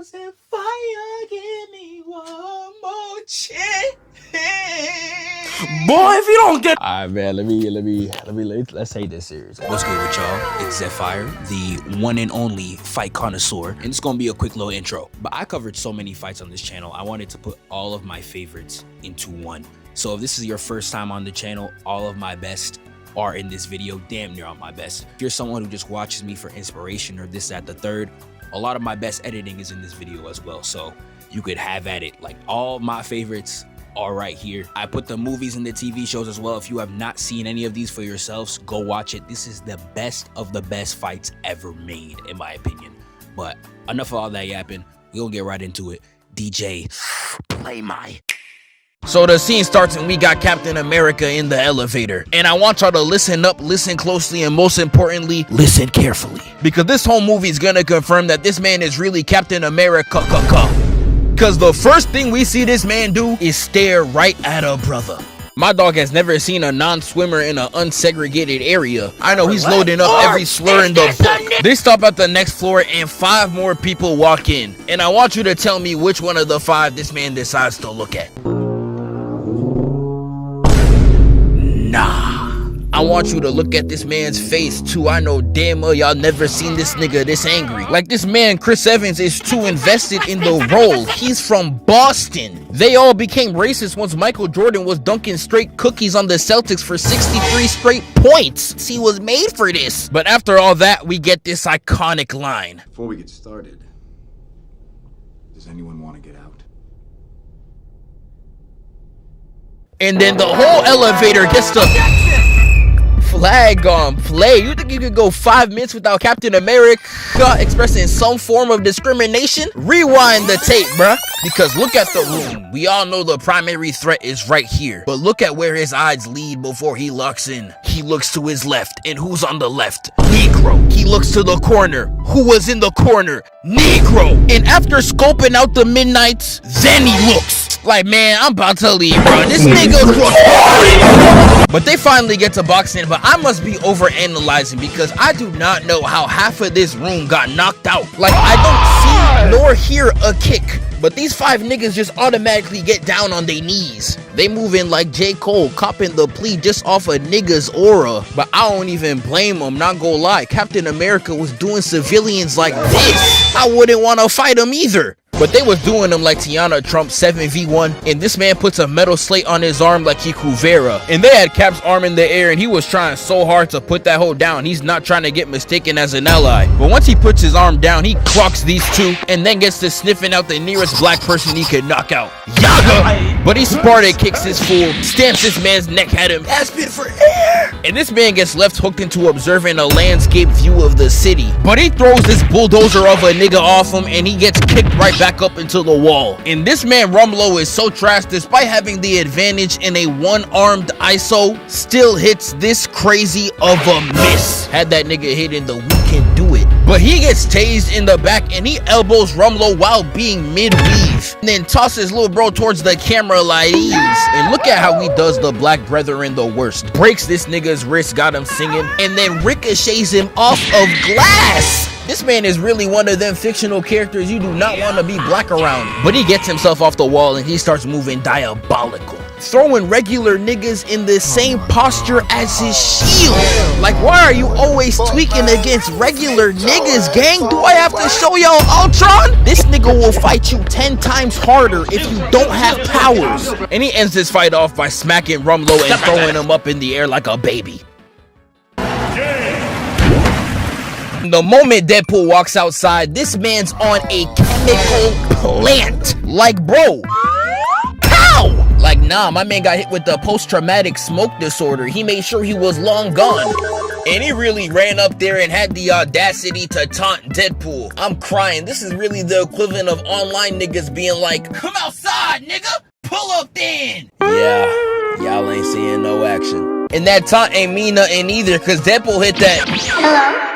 Zephfire, give me one more chance. Boy, if you don't get. Alright, man, let's take this serious. What's good with y'all? It's Zephfire, the one and only fight connoisseur, and it's gonna be a quick little intro. But I covered so many fights on this channel, I wanted to put all of my favorites into one. So if this is your first time on the channel, all of my best are in this video, damn near on my best. If you're someone who just watches me for inspiration or this, that, the third, a lot of my best editing is in this video as well. So you could have at it. Like, all my favorites are right here. I put the movies and the TV shows as well. If you have not seen any of these for yourselves, go watch it. This is the best of the best fights ever made, in my opinion. But enough of all that yapping. We'll get right into it. DJ, play my... So the scene starts and we got Captain America in the elevator. And I want y'all to listen up, listen closely, and most importantly, listen carefully. Because this whole movie is gonna confirm that this man is really Captain America. Because the first thing we see this man do is stare right at a brother. My dog has never seen a non-swimmer in an unsegregated area. I know he's loading up every slur in the book. They stop at the next floor and 5 more people walk in. And I want you to tell me which one of the 5 this man decides to look at. Nah. I want you to look at this man's face too. I know damn well y'all never seen this nigga this angry. Like, this man, Chris Evans, is too invested in the role. He's from Boston. They all became racist once Michael Jordan was dunking straight cookies on the Celtics for 63 straight points. He was made for this. But after all that, we get this iconic line. Before we get started, does anyone want to get out? And then the whole elevator gets the flag on play. You think you could go 5 minutes without Captain America expressing some form of discrimination? Rewind the tape, bruh. Because look at the room. We all know the primary threat is right here. But look at where his eyes lead before he locks in. He looks to his left. And who's on the left? Negro. He looks to the corner. Who was in the corner? Negro. And after scoping out the midnights, then he looks. Like, man, I'm about to leave, bro. This nigga was... But they finally get to boxing, but I must be overanalyzing because I do not know how half of this room got knocked out. Like, I don't see nor hear a kick. But these 5 niggas just automatically get down on their knees. They move in like J. Cole, copping the plea just off a nigga's aura. But I don't even blame him, not gonna lie. Captain America was doing civilians like this. I wouldn't want to fight him either. But they was doing them like Tiana Trump 7v1, and this man puts a metal slate on his arm like he Kuvera. And they had Cap's arm in the air, and he was trying so hard to put that hoe down. He's not trying to get mistaken as an ally. But once he puts his arm down, he clocks these 2, and then gets to sniffing out the nearest black person he could knock out. Yaga! But he Sparta kicks this fool, stamps this man's neck at him, gasping for air! And this man gets left hooked into observing a landscape view of the city. But he throws this bulldozer of a nigga off him, and he gets kicked right back up into the wall. And this man Rumlow is so trash, despite having the advantage in a one-armed ISO, still hits this crazy of a miss. Had that nigga hit in the we can do it. But he gets tased in the back and he elbows Rumlow while being mid-weave. And then tosses little bro towards the camera like these. And look at how he does the black brethren the worst. Breaks this nigga's wrist, got him singing, and then ricochets him off of glass. This man is really one of them fictional characters you do not want to be black around. But he gets himself off the wall and he starts moving diabolical, throwing regular niggas in the same posture as his shield. Like, why are you always tweaking against regular niggas, gang? Do I have to show y'all Ultron? This nigga will fight you 10 times harder if you don't have powers. And he ends this fight off by smacking Rumlow and throwing him up in the air like a baby. The moment Deadpool walks outside, this man's on a chemical plant. Like, bro, how? Like, nah, my man got hit with the post-traumatic smoke disorder. He made sure he was long gone. And he really ran up there and had the audacity to taunt Deadpool. I'm crying. This is really the equivalent of online niggas being like, come outside, nigga. Pull up then. Yeah, y'all ain't seeing no action. And that taunt ain't mean nothing either, because Deadpool hit that. Hello.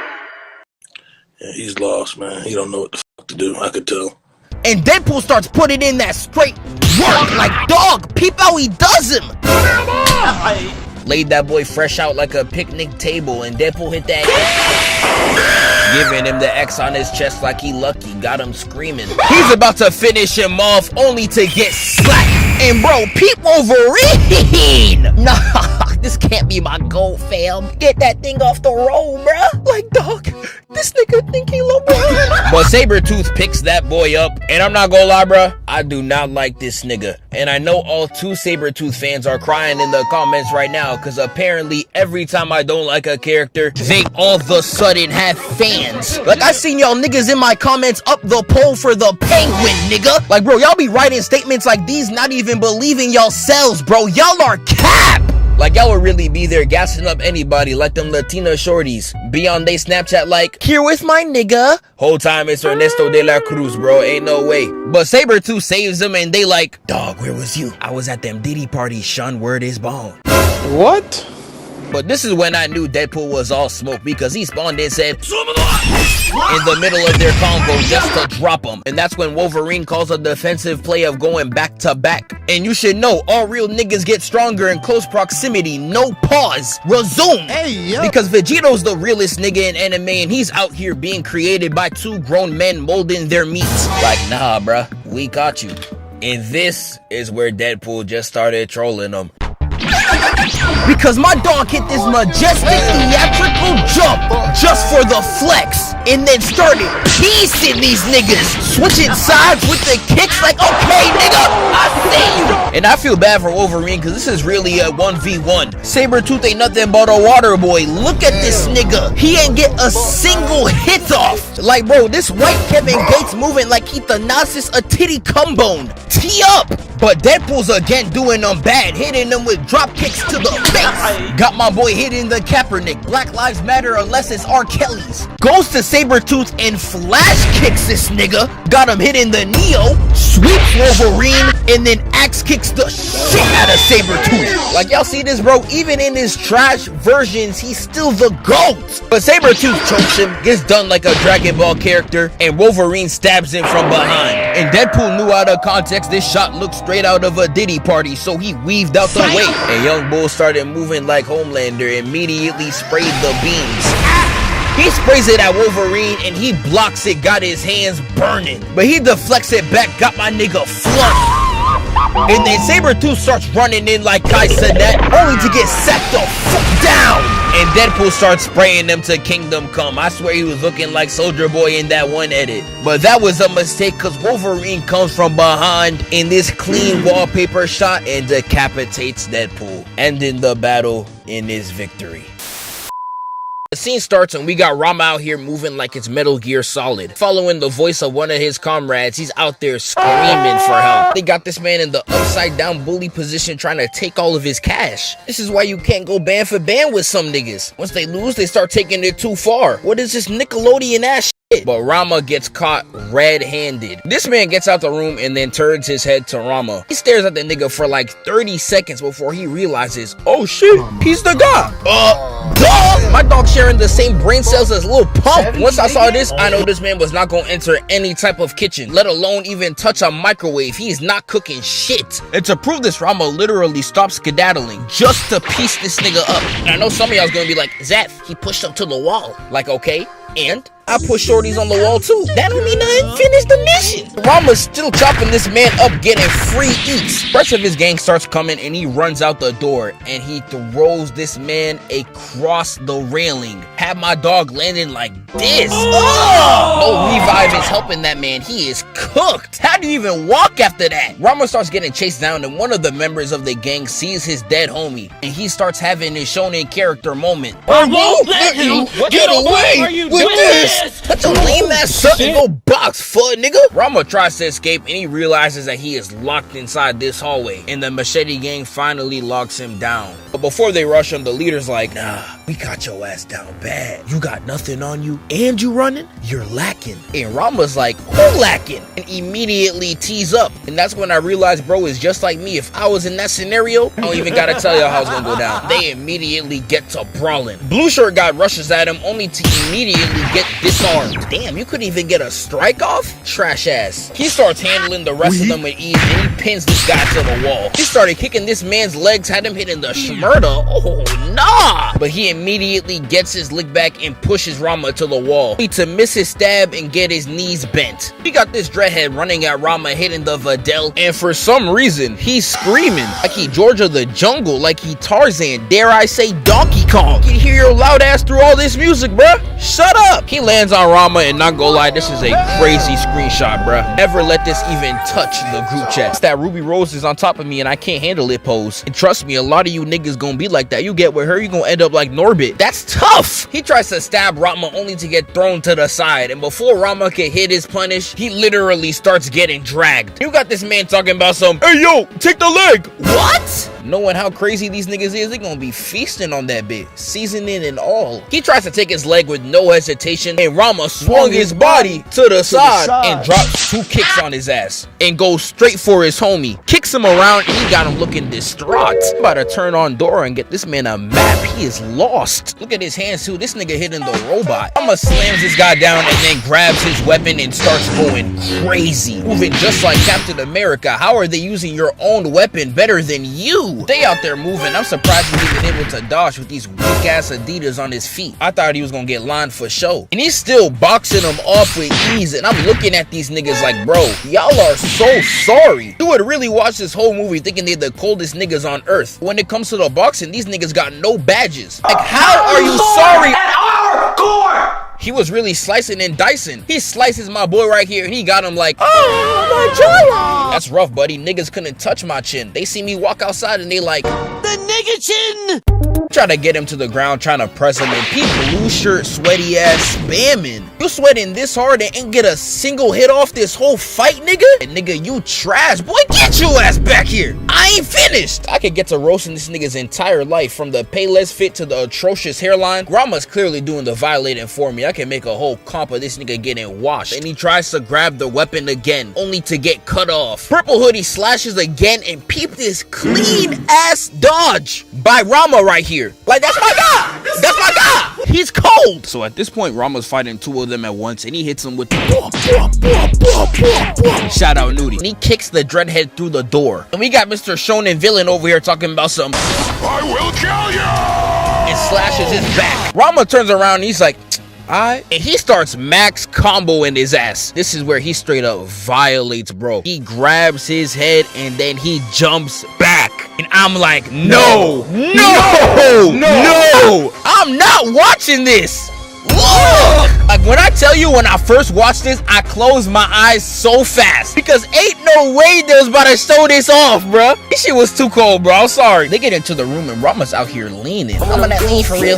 Yeah, he's lost, man. He don't know what the fuck to do. I could tell. And Deadpool starts putting in that straight work. Like, dog, peep how he does him. Laid that boy fresh out like a picnic table, and Deadpool hit that. giving him the X on his chest like he lucky, got him screaming. He's about to finish him off only to get slapped. And bro, peep Wolverine! Nah, this can't be my goal, fam. Get that thing off the road, bruh. Like, dog, this nigga think he LeBron. But Sabretooth picks that boy up, and I'm not gonna lie, bruh, I do not like this nigga. And I know all 2 Sabretooth fans are crying in the comments right now, because apparently every time I don't like a character, they all of a sudden have fans. Like, I seen y'all niggas in my comments up the poll for the Penguin, nigga. Like, bro, y'all be writing statements like these not even believing yourselves, bro. Y'all are cap. Like, y'all would really be there gassing up anybody like them Latina shorties. Be on they Snapchat like, here with my nigga. Whole time it's Ernesto de la Cruz, bro. Ain't no way. But Sabretooth saves them and they like, dog, where was you? I was at them Diddy parties, Sean, word is bone. What? But this is when I knew Deadpool was all smoke, because he spawned and said in the middle of their combo just to drop him. And that's when Wolverine calls a defensive play of going back to back. And you should know, all real niggas get stronger in close proximity. No pause. Resume. Hey, yo. Because Vegeto's the realest nigga in anime, and he's out here being created by 2 grown men molding their meats. Like, nah, bruh, we got you. And this is where Deadpool just started trolling them. Because my dog hit this majestic theatrical jump just for the flex, and then started piecing these niggas, switching sides with the kicks like, okay, nigga, I see you. And I feel bad for Wolverine, because this is really a 1v1. Sabretooth ain't nothing but a water boy. Look at this nigga. He ain't get a single hit off. Like, bro, this white Kevin Gates moving like he Thanasis a titty cum bone. Tee up. But Deadpool's again doing them bad, hitting them with drop kicks to the face. Got my boy hitting the Kaepernick. Black Lives Matter unless it's R. Kelly's. Goes to Sabretooth and flash kicks this nigga. Got him hitting the Neo. Sweeps Wolverine and then axe kicks the shit out of Sabretooth. Like, y'all see this, bro? Even in his trash versions, he's still the GOAT. But Sabretooth chokes him, gets done like a Dragon Ball character, and Wolverine stabs him from behind. And Deadpool knew out of context this shot looked straight out of a Diddy party, so he weaved out the way. And Young Bull started moving like Homelander, immediately sprayed the beams. He sprays it at Wolverine and he blocks it, got his hands burning. But he deflects it back, got my nigga flunked. And then Sabretooth starts running in like Kai Cenat, only to get sacked the fuck down. And Deadpool starts spraying them to Kingdom Come. I swear he was looking like Soldier Boy in that one edit. But that was a mistake, because Wolverine comes from behind in this clean wallpaper shot and decapitates Deadpool, ending the battle in his victory. The scene starts and we got Rama out here moving like it's Metal Gear Solid. Following the voice of one of his comrades, he's out there screaming for help. They got this man in the upside down bully position trying to take all of his cash. This is why you can't go band for band with some niggas. Once they lose, they start taking it too far. What is this Nickelodeon ass shit? But Rama gets caught red-handed. This man gets out the room and then turns his head to Rama. He stares at the nigga for like 30 seconds before he realizes, oh shit, he's the guy. Dog! My dog sharing the same brain cells as Lil Pump. Once I saw this, I know this man was not gonna enter any type of kitchen, let alone even touch a microwave. He is not cooking shit. And to prove this, Rama literally stops skedaddling just to piece this nigga up. And I know some of y'all's gonna be like, Zeph, he pushed up to the wall. Like, okay, and I push shorties on the wall too. That don't mean I finished the mission. Rama's still chopping this man up, getting free eats. The rest of his gang starts coming and he runs out the door and he throws this man across the railing. Had my dog landing like this. No revive is helping that man. He is cooked. How do you even walk after that? Rama starts getting chased down and one of the members of the gang sees his dead homie and he starts having his shonen character moment. I won't let you get away with this. That's a lame ass something go box foot, nigga. Rama tries to escape and he realizes that he is locked inside this hallway. And the Machete gang finally locks him down. But before they rush him, the leader's like, nah, we got your ass down bad. You got nothing on you and you running? You're lacking. And Rama's like, who lacking? And immediately tees up. And that's when I realized bro is just like me. If I was in that scenario, I don't even gotta tell y'all how it's gonna go down. They immediately get to brawling. Blue shirt guy rushes at him only to immediately get disarmed. Damn, you couldn't even get a strike off? Trash ass. He He starts handling the rest of them with ease, and he pins this guy to the wall. He started kicking this man's legs, had him hitting the shmurda. Oh, nah! But he immediately gets his lick back and pushes Rama to the wall, only to miss his stab and get his knees bent. He got this dreadhead running at Rama, hitting the Videl, and for some reason, he's screaming like he Georgia the jungle, like he Tarzan, dare I say Donkey Kong. You can hear your loud ass through all this music, bruh. Shut up! He lands on Rama, and not gonna lie, this is a crazy screenshot, bruh. Never let this even touch the group chat. It's that Ruby Rose is on top of me and I can't handle it pose. And trust me, a lot of you niggas gonna be like that. You get with her, you gonna end up like Norbit. That's tough! He tries to stab Rama only to get thrown to the side, and before Rama can hit his punish, he literally starts getting dragged. You got this man talking about some, hey yo, take the leg! What? Knowing how crazy these niggas is, they gonna be feasting on that bit, seasoning and all. He tries to take his leg with no hesitation, and Rama swung his body to the side and drops 2 kicks on his ass and goes straight for his homie. Kicks him around and he got him looking distraught. I'm about to turn on Dora and get this man a map. He is lost. Look at his hands too. This nigga hitting the robot. Rama slams this guy down and then grabs his weapon and starts going crazy, moving just like Captain America. How are they using your own weapon better than you? They out there moving. I'm surprised he's even able to dodge with these weak ass Adidas on his feet. I thought he was gonna get lined for show. And he's still boxing them off with ease. And I'm looking at these niggas like, bro, y'all are so sorry. You would really watch this whole movie thinking they're the coldest niggas on earth. When it comes to the boxing, these niggas got no badges. Like, how are you sorry at our core? He was really slicing and dicing. He slices my boy right here and he got him like, oh, my jaw. That's rough, buddy. Niggas couldn't touch my chin. They see me walk outside and they like, the nigga chin. Try to get him to the ground, trying to press him, and he blue shirt, sweaty ass spamming. You sweating this hard and ain't get a single hit off this whole fight, nigga? And nigga, you trash. Boy, get your ass back here. I ain't finished. I could get to roasting this nigga's entire life, from the Payless fit to the atrocious hairline. Rama's clearly doing the violating for me. I can make a whole comp of this nigga getting washed. And he tries to grab the weapon again, only to get cut off. Purple Hoodie slashes again, and peep this clean ass dodge by Rama right here. Like, that's my guy. That's my guy. He's cold. So at this point, Rama's fighting 2 of them at once, and he hits him with the shout out Nudie. And he kicks the dreadhead through the door. And we got Mr. Shonen Villain over here talking about some, I will kill you, and slashes his back. Rama turns around and he's like, and he starts max comboing his ass. This is where he straight up violates, bro. He grabs his head and then he jumps back. And I'm like, no, I'm not watching this. Look! Like, when I tell you, when I first watched this, I closed my eyes so fast, because ain't no way they was about to show this off, bruh. This shit was too cold, bro. I'm sorry. They get into the room and Rama's out here leaning. I'm on that lean for real.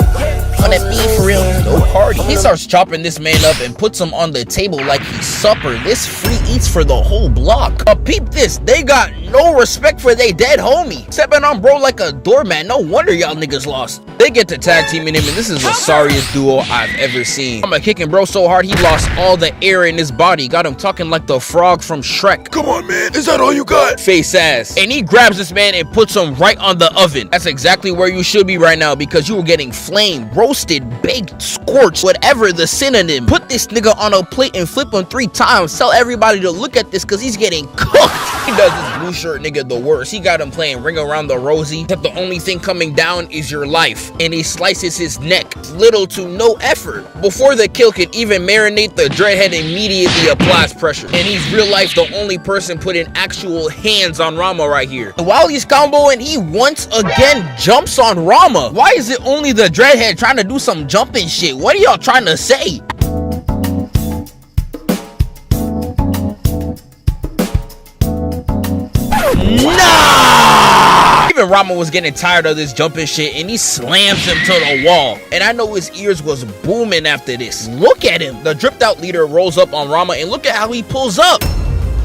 On that beef for real. No party. He starts chopping this man up and puts him on the table like he's supper. This free eats for the whole block. But peep this, they got no respect for they dead homie. Stepping on bro like a doormat. No wonder y'all niggas lost. They get to tag teaming him, and this is the sorriest duo I've ever seen. I'm kicking bro so hard he lost all the air in his body. Got him talking like the frog from Shrek. Come on, man. Is that all you got? Face ass. And he grabs this man and puts him right on the oven. That's exactly where you should be right now, because you were getting flamed, roasted, baked, scorched, whatever the synonym. Put this nigga on a plate and flip him 3 times. Tell everybody to look at this, because he's getting cooked. He does this blue shirt nigga the worst. He got him playing Ring Around the Rosie, except the only thing coming down is your life. And he slices his neck. Little to no effort. Before the kill could even marinate, the dreadhead immediately applies pressure. And he's real life the only person putting actual hands on Rama right here. While he's comboing, he once again jumps on Rama. Why is it only the dreadhead trying to do some jumping shit? What are y'all trying to say? Nah! Even Rama was getting tired of this jumping shit, and he slams him to the wall. And I know his ears was booming after this. Look at him. The dripped out leader rolls up on Rama, and look at how he pulls up.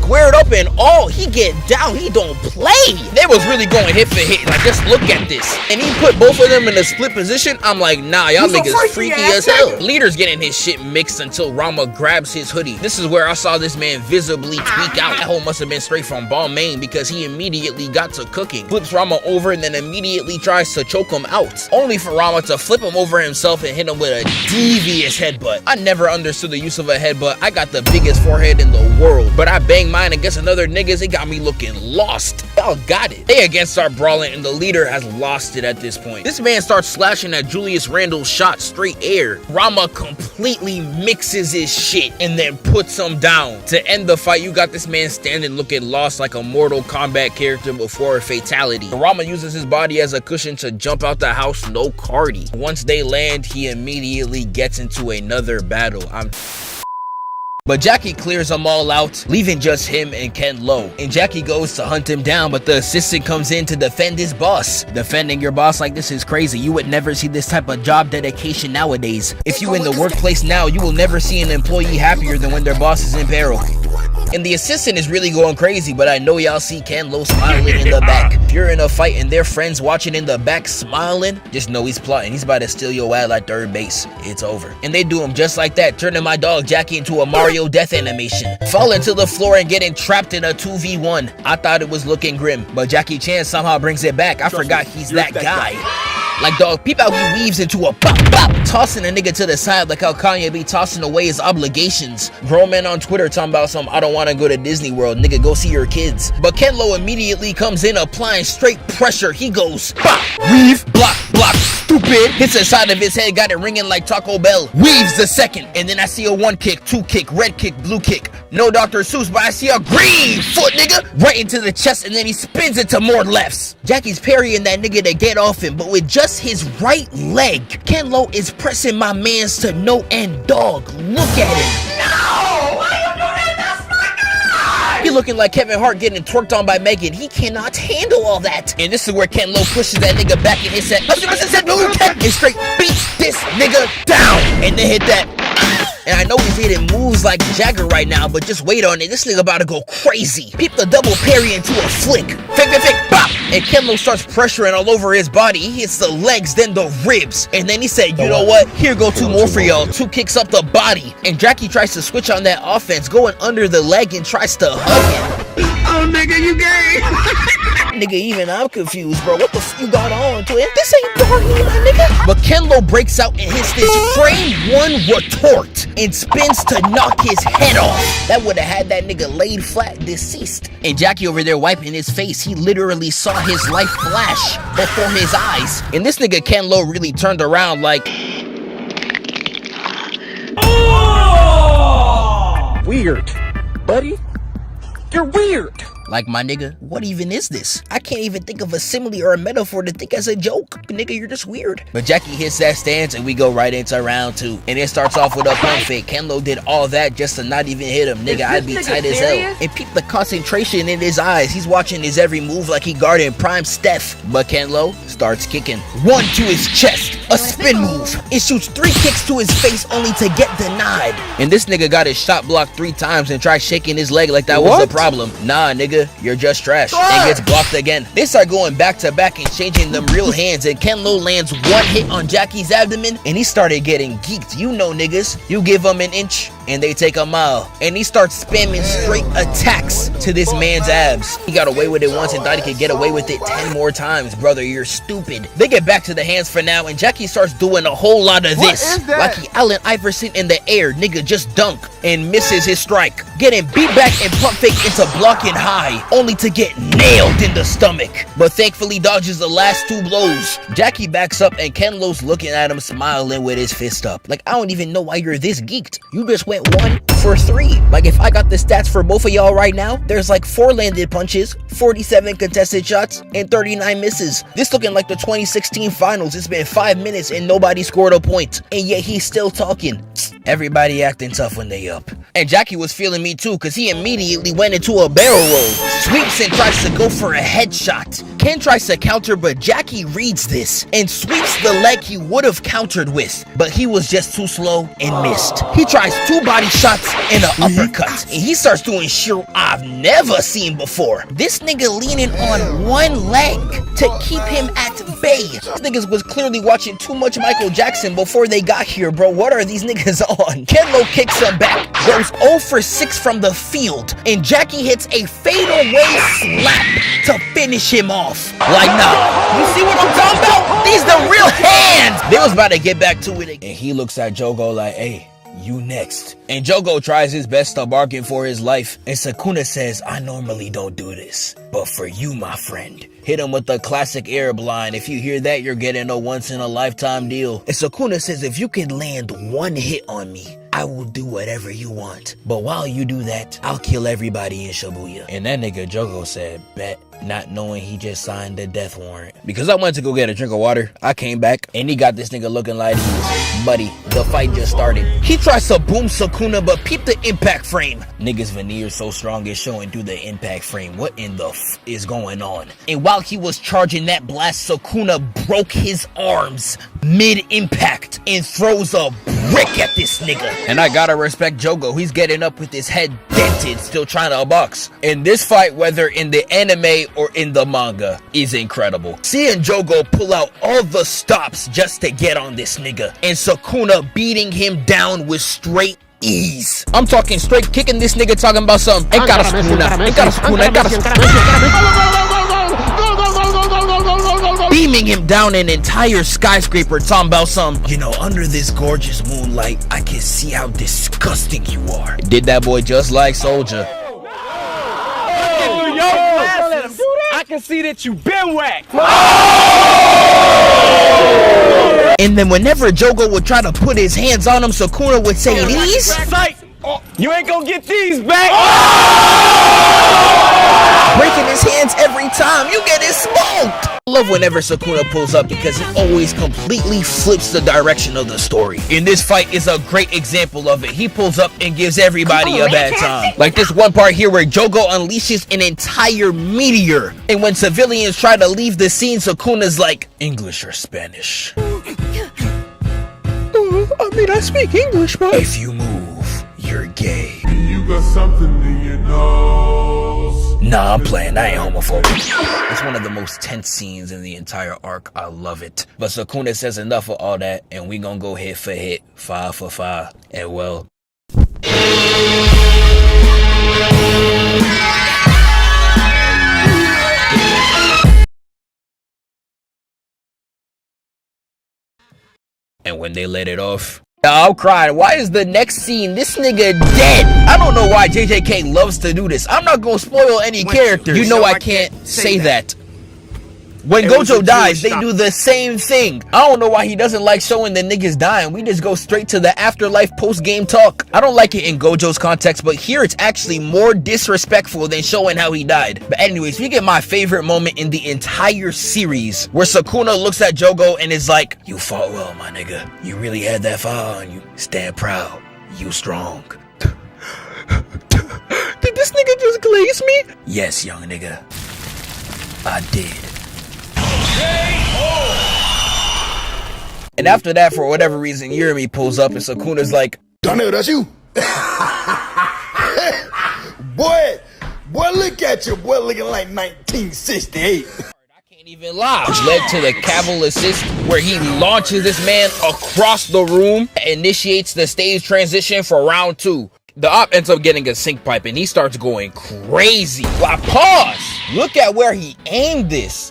Squared up and all, he get down, he don't play. They was really going hit for hit, like, just look at this. And he put both of them in a split position. I'm like, nah, y'all niggas freaky as hell. Leader's getting his shit mixed until Rama grabs his hoodie. This is where I saw this man visibly tweak out. That hole must have been straight from Balmain, because he immediately got to cooking. Flips Rama over and then immediately tries to choke him out, only for Rama to flip him over himself and hit him with a devious headbutt. I never understood the use of a headbutt. I got the biggest forehead in the world, but I bang mind against another niggas, it got me looking lost. Y'all got it. They again start brawling and the leader has lost it at this point. This man starts slashing at Julius Randle's shot straight air. Rama completely mixes his shit and then puts him down. To end the fight, you got this man standing looking lost like a Mortal Kombat character before a fatality. Rama uses his body as a cushion to jump out the house, no Cardi. Once they land, he immediately gets into another battle. But Jackie clears them all out, leaving just him and Ken Lo. And Jackie goes to hunt him down, but the assistant comes in to defend his boss. Defending your boss like this is crazy. You would never see this type of job dedication nowadays. If you in the workplace now, you will never see an employee happier than when their boss is in peril. And the assistant is really going crazy, but I know y'all see Ken Lo smiling in the back. If you're in a fight and their friends watching in the back smiling, just know he's plotting. He's about to steal your ad like third base. It's over. And they do him just like that, turning my dog Jackie into a Mario death animation. Falling to the floor and getting trapped in a 2v1. I thought it was looking grim, but Jackie Chan somehow brings it back. I forgot he's that guy. Like, dog, peep out, he weaves into a pop, tossing a nigga to the side like how Kanye be tossing away his obligations. Grown man on Twitter talking about some, I don't want to go to Disney World, nigga, go see your kids. But Ken Lo immediately comes in applying straight pressure. He goes, pop, weave, block, stupid. Hits the side of his head, got it ringing like Taco Bell. Weaves the second, and then I see a 1 kick, 2 kick, red kick, blue kick. No Dr. Seuss, but I see a green foot, nigga, right into the chest, and then he spins it to more lefts. Jackie's parrying that nigga to get off him, but with just his right leg, Ken Lo is pressing my mans to no end, dog. Look at him. No! Why you doing this, my guy? He looking like Kevin Hart getting twerked on by Megan. He cannot handle all that. And this is where Ken Lo pushes that nigga back in his set. And straight beats this nigga down. And then hit that. And I know he's hitting moves like Jagger right now, but just wait on it. This nigga about to go crazy. Peep the double parry into a flick. Flick, bop. And Ken Lo starts pressuring all over his body. He hits the legs, then the ribs. And then he said, you know what? Here go 2 more for y'all. 2 kicks up the body. And Jackie tries to switch on that offense, going under the leg and tries to hug him. Oh, nigga, you gay. Nigga, even I'm confused, bro. What the f you got on, twin? This ain't Barney, my nigga. But Ken Lo breaks out and hits this frame 1 retort and spins to knock his head off. That would have had that nigga laid flat, deceased. And Jackie over there wiping his face. He literally saw his life flash before his eyes. And this nigga Ken Lo really turned around like, oh! Weird, buddy. You're weird. Like, my nigga, what even is this? I can't even think of a simile or a metaphor to think as a joke. Nigga, you're just weird. But Jackie hits that stance and we go right into round 2. And it starts off with a pump fake. Ken Lo did all that just to not even hit him. Nigga, I'd be tight as hell. And peep the concentration in his eyes. He's watching his every move like he guarding prime Steph. But Ken Lo starts kicking. 1 to his chest. A spin move. It shoots 3 kicks to his face only to get denied. And this nigga got his shot blocked 3 times and tried shaking his leg like that was a problem. Nah, nigga, you're just trash. And gets blocked again. They start going back to back and changing them real hands, and Ken Lo lands 1 hit on Jackie's abdomen and he started getting geeked. You know, niggas, you give them an inch and they take a mile. And he starts spamming straight attacks to this man's abs. He got away with it once and thought he could get away with it 10 more times. Brother, you're stupid. They get back to the hands for now, and Jackie starts doing a whole lot of this. Like he Allen Iverson in the air, nigga, just dunk and misses his strike. Getting beat back and pump fake into blocking high, only to get nailed in the stomach. But thankfully dodges the last 2 blows. Jackie backs up and Ken Lo's looking at him smiling with his fist up. Like, I don't even know why you're this geeked. You just went 1 for 3. Like, if I got the stats for both of y'all right now, there's like 4 landed punches, 47 contested shots, and 39 misses. This looking like the 2016 finals. It's been 5 minutes and nobody scored a point. And yet he's still talking. Everybody acting tough when they up. And Jackie was feeling me too, cause he immediately went into a barrel roll. Sweeps and tries to go for a headshot. Ken tries to counter, but Jackie reads this and sweeps the leg he would have countered with, but he was just too slow and missed. He tries 2 body shots and an uppercut, and he starts doing shit I've never seen before. This nigga leaning on 1 leg to keep him at bay. These niggas was clearly watching too much Michael Jackson before they got here, bro. What are these niggas on? Ken Lo kicks him back, goes 0 for 6 from the field, and Jackie hits a fadeaway slap to finish him off. Like, nah, you see what I'm talking about? These the real hands. They was about to get back to it again. And he looks at Jogo like, hey, you next. And Jogo tries his best to bargain for his life. And Sukuna says, I normally don't do this, but for you, my friend. Hit him with the classic Arab line. If you hear that, you're getting a once-in-a-lifetime deal. And Sukuna says, if you can land one hit on me, I will do whatever you want. But while you do that, I'll kill everybody in Shibuya. And that nigga Jogo said, bet, not knowing he just signed a death warrant. Because I went to go get a drink of water, I came back, and he got this nigga looking like he buddy, the fight just started. He tries to boom Sukuna, but peep the impact frame. Nigga's veneer so strong it's showing through the impact frame. What in the f is going on? And while he was charging that blast, Sukuna broke his arms mid-impact and throws a brick at this nigga. And I gotta respect Jogo. He's getting up with his head dented, still trying to box. And this fight, whether in the anime or in the manga, is incredible. Seeing Jogo pull out all the stops just to get on this nigga, and Sukuna beating him down with straight ease. I'm talking straight kicking this nigga, talking about something. Ain't got a Sukuna, ain't got a Sukuna, ain't got a Sukuna. Beaming him down an entire skyscraper, talking about some, you know, under this gorgeous moonlight, I can see how disgusting you are. Did that boy just like Soldier. I can see that you been whacked. And then whenever Jogo would try to put his hands on him, Sukuna would say, these? You ain't gonna get these back. Breaking his hands every time. You get it smoked. I love whenever Sukuna pulls up because it always completely flips the direction of the story. And this fight is a great example of it. He pulls up and gives everybody a bad time. Like this one part here where Jogo unleashes an entire meteor. And when civilians try to leave the scene, Sukuna's like, English or Spanish? I speak English, but if you move, you're gay. You got something in your nose. Nah, I'm playing. I ain't homophobic. It's one of the most tense scenes in the entire arc. I love it. But Sukuna says enough of all that, and we gonna go hit for hit, 5 for 5. And well... And when they let it off, I'm crying. Why is the next scene this nigga dead? I don't know why JJK loves to do this. I'm not gonna spoil any character. You know I can't say that. When Gojo dies, they do the same thing. I don't know why he doesn't like showing the niggas dying. We just go straight to the afterlife post-game talk. I don't like it in Gojo's context, but here it's actually more disrespectful than showing how he died. But anyways, we get my favorite moment in the entire series, where Sukuna looks at Jogo and is like, you fought well, my nigga. You really had that fire on you. Stand proud. You strong. Did this nigga just glaze me? Yes, young nigga. I did. And after that, for whatever reason, Yurimi pulls up and Sukuna's like, Darnell, that's you. boy, look at you, boy, looking like 1968. I can't even lie. Which led to the Cavill assist, where he launches this man across the room, initiates the stage transition for round 2. The op ends up getting a sink pipe and he starts going crazy. Like, pause! Look at where he aimed this.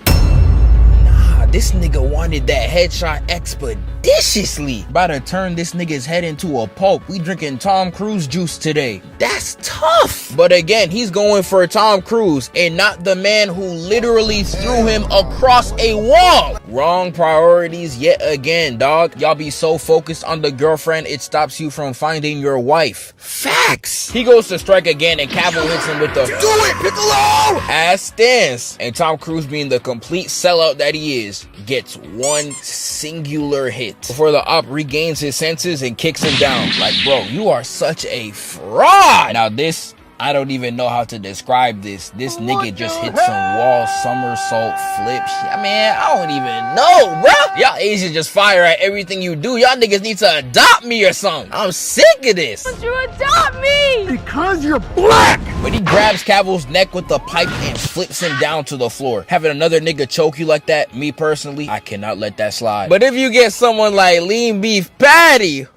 This nigga wanted that headshot expeditiously. About to turn this nigga's head into a pulp. We drinking Tom Cruise juice today. That's tough. But again, he's going for Tom Cruise and not the man who literally threw him across a wall. Wrong priorities yet again, dog. Y'all be so focused on the girlfriend, it stops you from finding your wife. Facts. He goes to strike again and Cavill hits him with the do it, Piccolo! Ass stance. And Tom Cruise, being the complete sellout that he is, gets one singular hit before the op regains his senses and kicks him down. Like, bro, you are such a fraud. Now this, I don't even know how to describe this. This nigga just hit some wall somersault flips. I mean, I don't even know, bro. Y'all Asians just fire at everything you do. Y'all niggas need to adopt me or something. I'm sick of this. Why don't you adopt me? Because you're black. But he grabs Cavill's neck with the pipe and flips him down to the floor. Having another nigga choke you like that, me personally, I cannot let that slide. But if you get someone like Lean Beef Patty,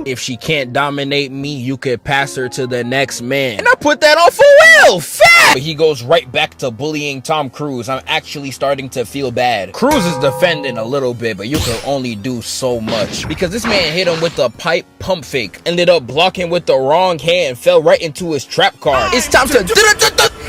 if she can't dominate me, you could pass her to the next man. And I put that on for real. Fact! But he goes right back to bullying Tom Cruise. I'm actually starting to feel bad. Cruise is defending a little bit, but you can only do so much. Because this man hit him with the pipe pump fake. Ended up blocking with the wrong hand. Fell right into his trap card. It's time to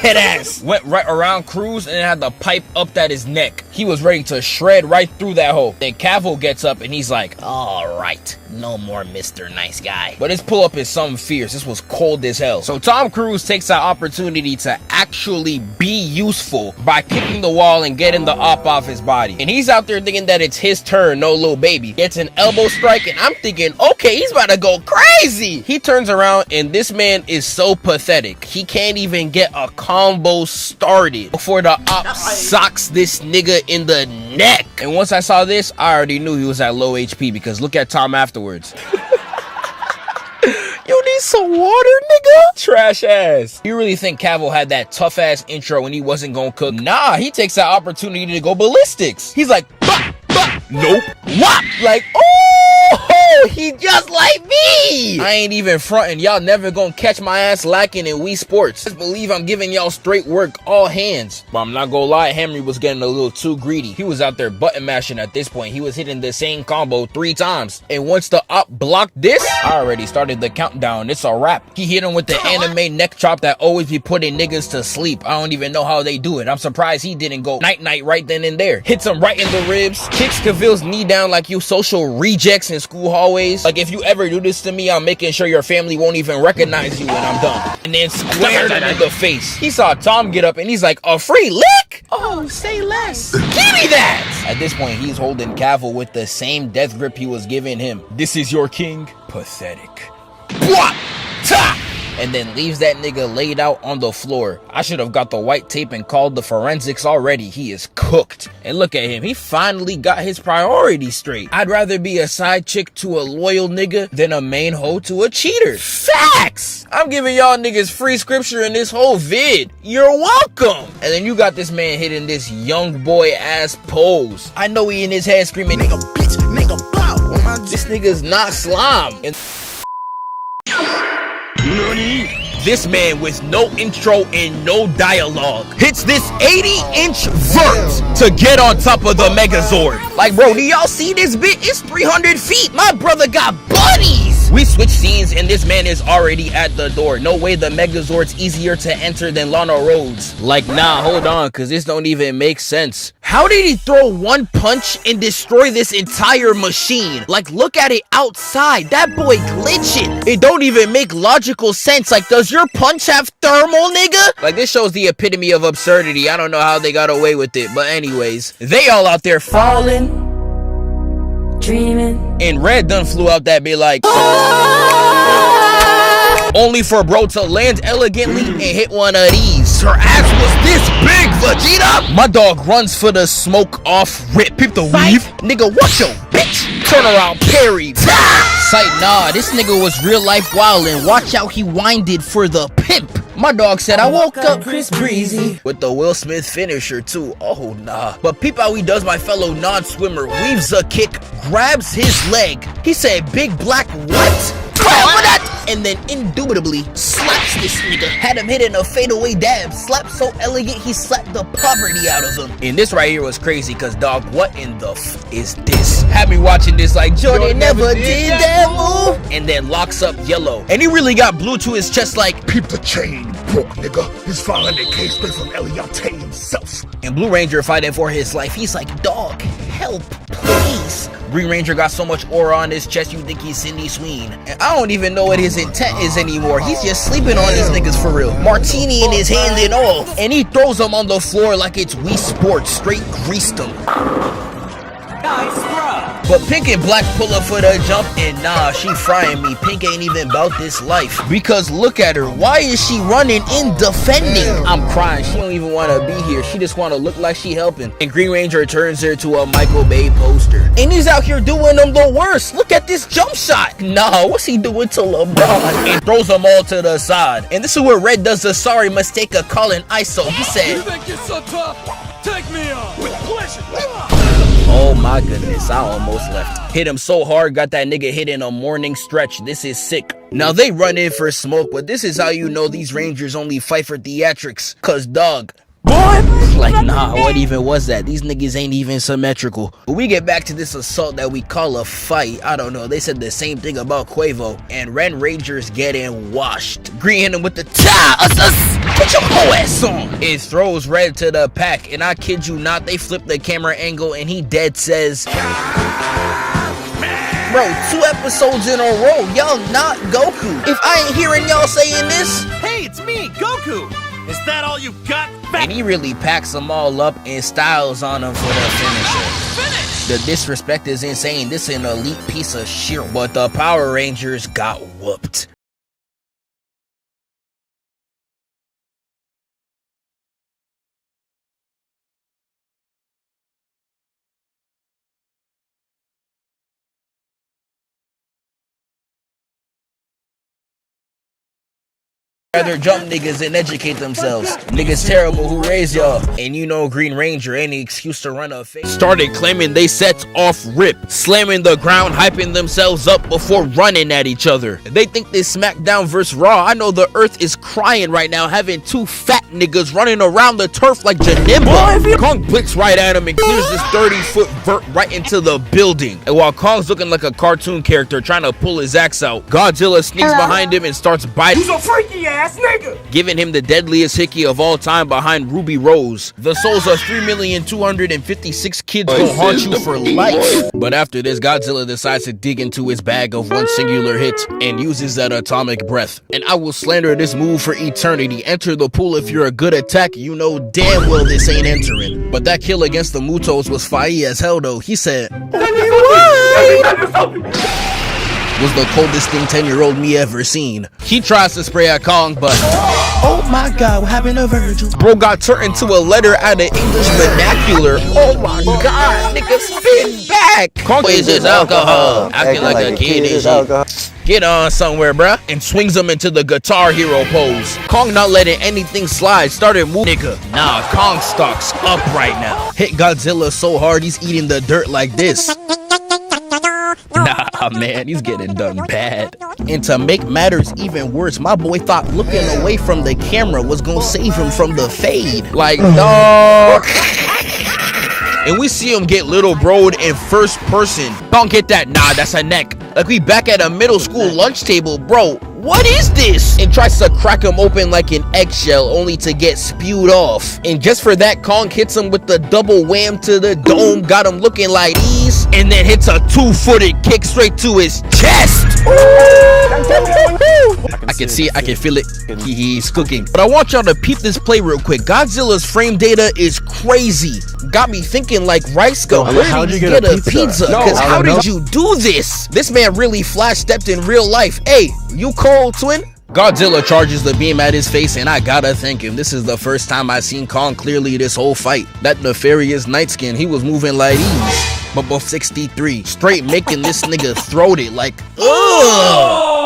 head ass. Went right around Cruise and had the pipe up at his neck. He was ready to shred right through that hole. Then Cavill gets up and he's like, alright, no more Mr. Nice Guy. But his pull-up is something fierce. This was cold as hell. So Tom Cruise takes that opportunity to actually be useful by kicking the wall and getting the op off his body. And he's out there thinking that it's his turn, no little baby. Gets an elbow strike and I'm thinking, okay, he's about to go crazy. He turns around and this man is so pathetic. He can't even get a combo started before the op socks this nigga in the neck. And once I saw this, I already knew he was at low HP because look at Tom afterwards. You need some water, nigga? Trash ass. You really think Cavill had that tough ass intro when he wasn't gonna cook? Nah, he takes that opportunity to go ballistics. He's like, bah, bah, nope, whop. Like, oh, he just like me. I ain't even fronting. Y'all never gonna catch my ass lacking in Wii Sports. Just believe I'm giving y'all straight work, all hands. But I'm not gonna lie, Henry was getting a little too greedy. He was out there button mashing at this point. He was hitting the same combo 3 times. And once the op blocked this, I already started the countdown. It's a wrap. He hit him with the anime neck chop that always be putting niggas to sleep. I don't even know how they do it. I'm surprised he didn't go night-night right then and there. Hits him right in the ribs. Kicks Cavill's knee down like you social rejects in school hallways. Like, if you ever do this to me, I'm making sure your family won't even recognize you when I'm done. And then squared him in the face. He saw Tom get up and he's like, a free lick? Oh, say less. Give me that! At this point, he's holding Cavill with the same death grip he was giving him. This is your king? Pathetic. What? Ta! And then leaves that nigga laid out on the floor. I should have got the white tape and called the forensics already. He is cooked. And look at him. He finally got his priorities straight. I'd rather be a side chick to a loyal nigga than a main hoe to a cheater. Facts! I'm giving y'all niggas free scripture in this whole vid. You're welcome. And then you got this man hitting this young boy ass pose. I know he in his head screaming, nigga bitch, nigga bow. This nigga's not slime. And this man with no intro and no dialogue hits this 80-inch vert to get on top of the Megazord. Like, bro, do y'all see this bit? It's 300 feet. My brother got buddies. We switch scenes and this man is already at the door. No way the Megazord's easier to enter than Lana Rhodes. Like, nah, hold on, cause this don't even make sense. How did he throw one punch and destroy this entire machine? Like, look at it outside. That boy glitching. It don't even make logical sense. Like, does your punch have thermal, nigga? Like, this shows the epitome of absurdity. I don't know how they got away with it. But anyways, they all out there falling, dreaming. And Red done flew out that bit like... Only for bro to land elegantly and hit one of these. Her ass was this big, Vegeta. My dog runs for the smoke off rip. Peep the weave. Nigga, what's your bitch? Turn around, parry. Sight, nah, this nigga was real life wildin'. Watch out, he winded for the pimp. My dog said, I woke up Chris Breezy. With the Will Smith finisher too. Oh, nah. But peep how he does my fellow non-swimmer. Weaves a kick, grabs his leg. He said, big black what? And then indubitably slaps this nigga. Had him hitting a fadeaway dab. Slapped so elegant he slapped the poverty out of him. And this right here was crazy cause dog, what in the f is this? Had me watching this like Jordan never did that move. And then locks up Yellow. And he really got blue to his chest like, Peep the chain, broke nigga. He's filing a case straight from Eliate himself. And Blue Ranger fighting for his life. He's like, dog, help, please. Green Ranger got so much aura on his chest, you think he's Cindy Sween. And I don't even know what his intent is anymore. He's just sleeping on these niggas for real. Martini in his hand and all. And he throws them on the floor like it's Wii Sports. Straight greased them. But Pink and Black pull up for the jump and nah, she frying me. Pink ain't even about this life. Because look at her. Why is she running in defending? I'm crying. She don't even want to be here. She just want to look like she helping. And Green Ranger turns her to a Michael Bay poster. And he's out here doing them the worst. Look at this jump shot. Nah, what's he doing to LeBron? And throws them all to the side. And this is where Red does the sorry mistake of calling ISO. He said, You think you're so tough? Take me on. With pleasure. Oh my goodness, I almost left. Hit him so hard, got that nigga hit in a morning stretch. This is sick. Now they run in for smoke, but this is how you know these Rangers only fight for theatrics. Cause dog, boy, like nah, what even was that? These niggas ain't even symmetrical. But we get back to this assault that we call a fight. I don't know, they said the same thing about Quavo. And Red Rangers getting washed. Green hit him with the put your whole ass on. It throws Red to the pack, and I kid you not, they flip the camera angle and he dead says, bro, 2 episodes in a row, y'all not Goku. If I ain't hearing y'all saying this, Hey, it's me, Goku. Is that all you got? and he really packs them all up and styles on them for the finisher. The disrespect is insane. This is an elite piece of shit, but the Power Rangers got whooped. Rather jump niggas and educate themselves. Niggas terrible, who raised y'all? And you know Green Ranger, any excuse to run a fake. Started claiming they sets off rip, slamming the ground, hyping themselves up before running at each other. They think this SmackDown vs Raw. I know the earth is crying right now, having 2 fat niggas running around the turf like Janimba. Kong blicks right at him and clears this 30-foot vert right into the building. And while Kong's looking like a cartoon character trying to pull his axe out, Godzilla sneaks behind him and starts biting. Who's a freaky ass nigga? Giving him the deadliest hickey of all time behind Ruby Rose. The souls of 3,256,000 kids will haunt you for life. But after this, Godzilla decides to dig into his bag of one singular hit and uses that atomic breath. And I will slander this move for eternity. Enter the pool if you're a good attack. You know damn well this ain't entering. But that kill against the Mutos was fire as hell though. He said, was the coldest thing 10-year-old me ever seen. He tries to spray at Kong, but oh my god, what happened to Virgil? Bro got turned into a letter out of English vernacular. Oh my god, nigga spin back. Kong is his alcohol, acting like a kid is shit. Get on somewhere, bruh, and swings him into the Guitar Hero pose. Kong not letting anything slide, started moving. Nigga, nah, Kong stalks up right now. Hit Godzilla so hard he's eating the dirt like this. Nah, man, he's getting done bad. And to make matters even worse, my boy thought looking away from the camera was gonna save him from the fade. Like, dog. And we see him get little broed in first person. Don't get that, nah, that's a neck. Like we back at a middle school lunch table, bro. What is this? And tries to crack him open like an eggshell only to get spewed off. And just for that, Kong hits him with the double wham to the dome, got him looking like these, and then hits a 2-footed kick straight to his chest. I can see it, I can feel it. He's cooking. But I want y'all to peep this play real quick. Godzilla's frame data is crazy. Got me thinking like Rice Gum. Where did you get a pizza? Because how did you do this? This man really flash stepped in real life. Hey, you cold, twin? Godzilla charges the beam at his face, and I gotta thank him. This is the first time I seen Kong clearly this whole fight. That nefarious night skin, he was moving like these. But both 63, straight making this nigga throat it like, ugh.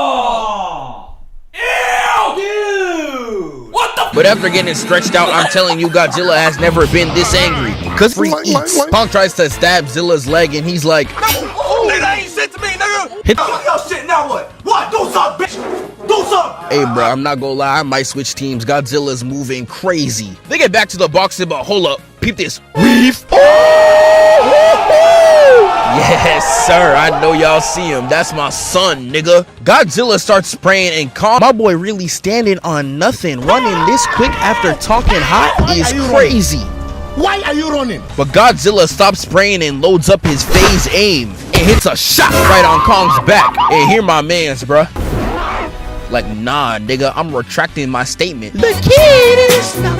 But after getting stretched out, I'm telling you, Godzilla has never been this angry. Cause free eats. Kong tries to stab Zilla's leg and he's like, Nigga, that ain't shit to me, nigga. Fuck your shit, now what? What? Do something, bitch. Do something. Hey, bro, I'm not gonna lie, I might switch teams. Godzilla's moving crazy. They get back to the boxing, but hold up. Peep this. Reef. Yes, sir. I know y'all see him. That's my son, nigga. Godzilla starts spraying and Kong. My boy really standing on nothing. Running this quick after talking hot is crazy. Why are you running? But Godzilla stops spraying and loads up his phase aim and hits a shot right on Kong's back. And here my mans, bruh. Like, nah, nigga, I'm retracting my statement. The kid is not.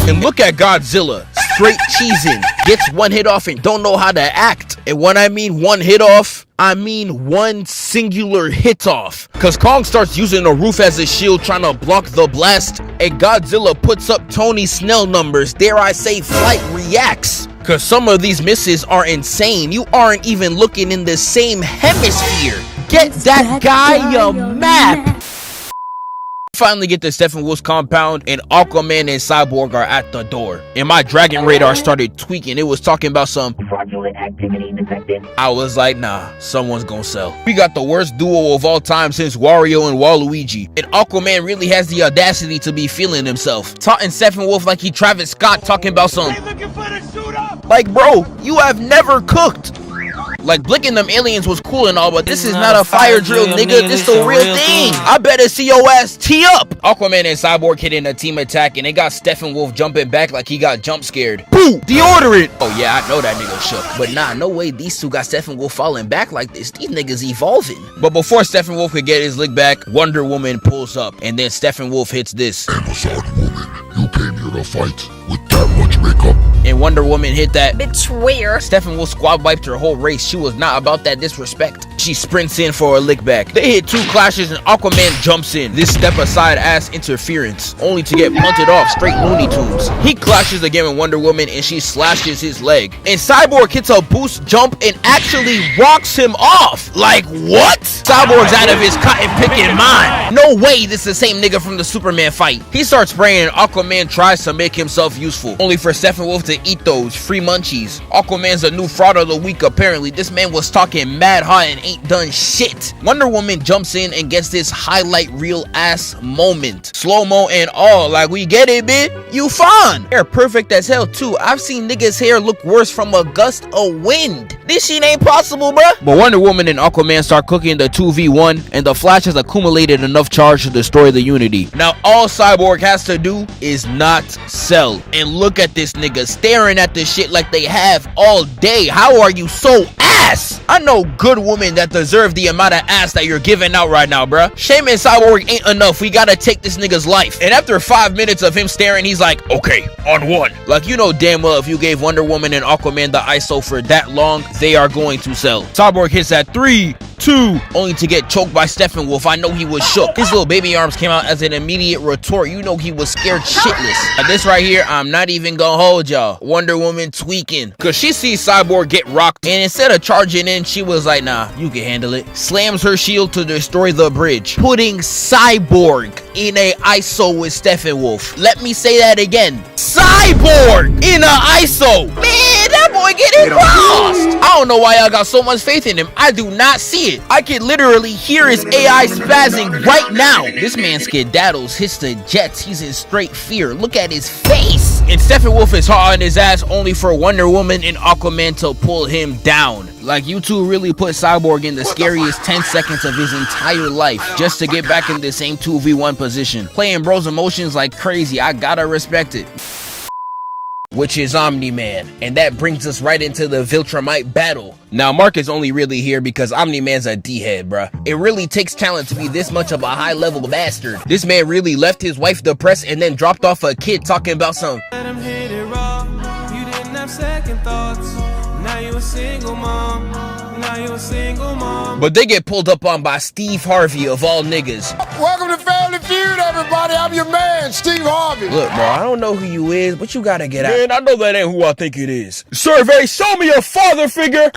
And look at Godzilla, straight cheesing, gets one hit off and don't know how to act. And when I mean one hit off, I mean one singular hit off. Cause Kong starts using the roof as a shield trying to block the blast, and Godzilla puts up Tony Snell numbers, dare I say flight reacts. Cause some of these misses are insane. You aren't even looking in the same hemisphere. Get that guy your map. Finally get to Steppenwolf's compound, and Aquaman and Cyborg are at the door. And my dragon radar started tweaking. It was talking about some fraudulent activity detected. I was like, nah, someone's gonna sell. We got the worst duo of all time since Wario and Waluigi. And Aquaman really has the audacity to be feeling himself. Taunting Steppenwolf like he Travis Scott talking about some. Hey, looking for the shooter. Like, bro, you have never cooked. Like, blinking them aliens was cool and all, but this is not a fire drill, nigga. This the real thing. I better see your ass tee up. Aquaman and Cyborg hitting a team attack, and they got Steppenwolf jumping back like he got jump scared. Boo! Deodorant! Oh, yeah, I know that nigga shook. But nah, no way these two got Steppenwolf falling back like this. These niggas evolving. But before Steppenwolf could get his lick back, Wonder Woman pulls up, and then Steppenwolf hits this. Amazon woman, you came here to fight with that much makeup. And Wonder Woman hit that. Betrayer. Steppenwolf squad wiped her whole race. She was not about that disrespect. She sprints in for a lick back. They hit two clashes and Aquaman jumps in. This step aside ass interference, only to get punted off straight Looney Tunes. He clashes again with Wonder Woman and she slashes his leg. And Cyborg hits a boost jump and actually walks him off. Like, what? Cyborg's out of his cotton picking mind. No way this is the same nigga from the Superman fight. He starts spraying and Aquaman tries to make himself useful, only for Steppenwolf to eat those free munchies. Aquaman's a new fraud of the week apparently. This man was talking mad hot and ain't done shit. Wonder Woman jumps in and gets this highlight reel ass moment. Slow-mo and all. Like, we get it, bitch. You fine. Hair perfect as hell too. I've seen niggas hair look worse from a gust of wind. This shit ain't possible, bruh. But Wonder Woman and Aquaman start cooking the 2v1 and the Flash has accumulated enough charge to destroy the Unity. Now all Cyborg has to do is not sell. And look at this nigga staring at this shit like they have all day. How are you so ass? I know good women that deserve the amount of ass that you're giving out right now, bruh. Shame and Cyborg ain't enough. We gotta take this nigga's life. And after 5 minutes of him staring, he's like, okay, on one. Like, you know damn well if you gave Wonder Woman and Aquaman the ISO for that long, they are going to sell. Cyborg hits at 3, 2, only to get choked by Steppenwolf. I know he was shook. His little baby arms came out as an immediate retort. You know he was scared shitless. At this right here, I'm not even gonna hold y'all. Wonder Woman tweaking, cause she sees Cyborg get rocked, and instead of charging in, she was like, nah, you can handle it. Slams her shield to destroy the bridge, putting Cyborg in a ISO with Steppenwolf. Let me say that again. Cyborg in a ISO. Man, that boy getting lost. I don't know why y'all got so much faith in him. I do not see it. I can literally hear his AI spazzing right now. This man skedaddles, hits the jets. He's in straight fear. Look at his face. And Steppenwolf is hot on his ass only for Wonder Woman and Aquaman to pull him down. Like, you two really put Cyborg in the scariest 10 seconds of his entire life just to get back in the same 2v1 position. Playing bro's emotions like crazy. I gotta respect it. Which is Omni-Man, and that brings us right into the Viltrumite battle. Now, Mark is only really here because Omni-Man's a D-head, bruh. It really takes talent to be this much of a high-level bastard. This man really left his wife depressed and then dropped off a kid talking about some. Let him hit it raw. You didn't have second thoughts. Now you a single mom. Now you a single mom. But they get pulled up on by Steve Harvey of all niggas. Welcome to Family Feud, everybody. I'm your man, Steve Harvey. Look, bro, I don't know who you is, but you gotta get out. Man, I know that ain't who I think it is. Survey, show me a father figure.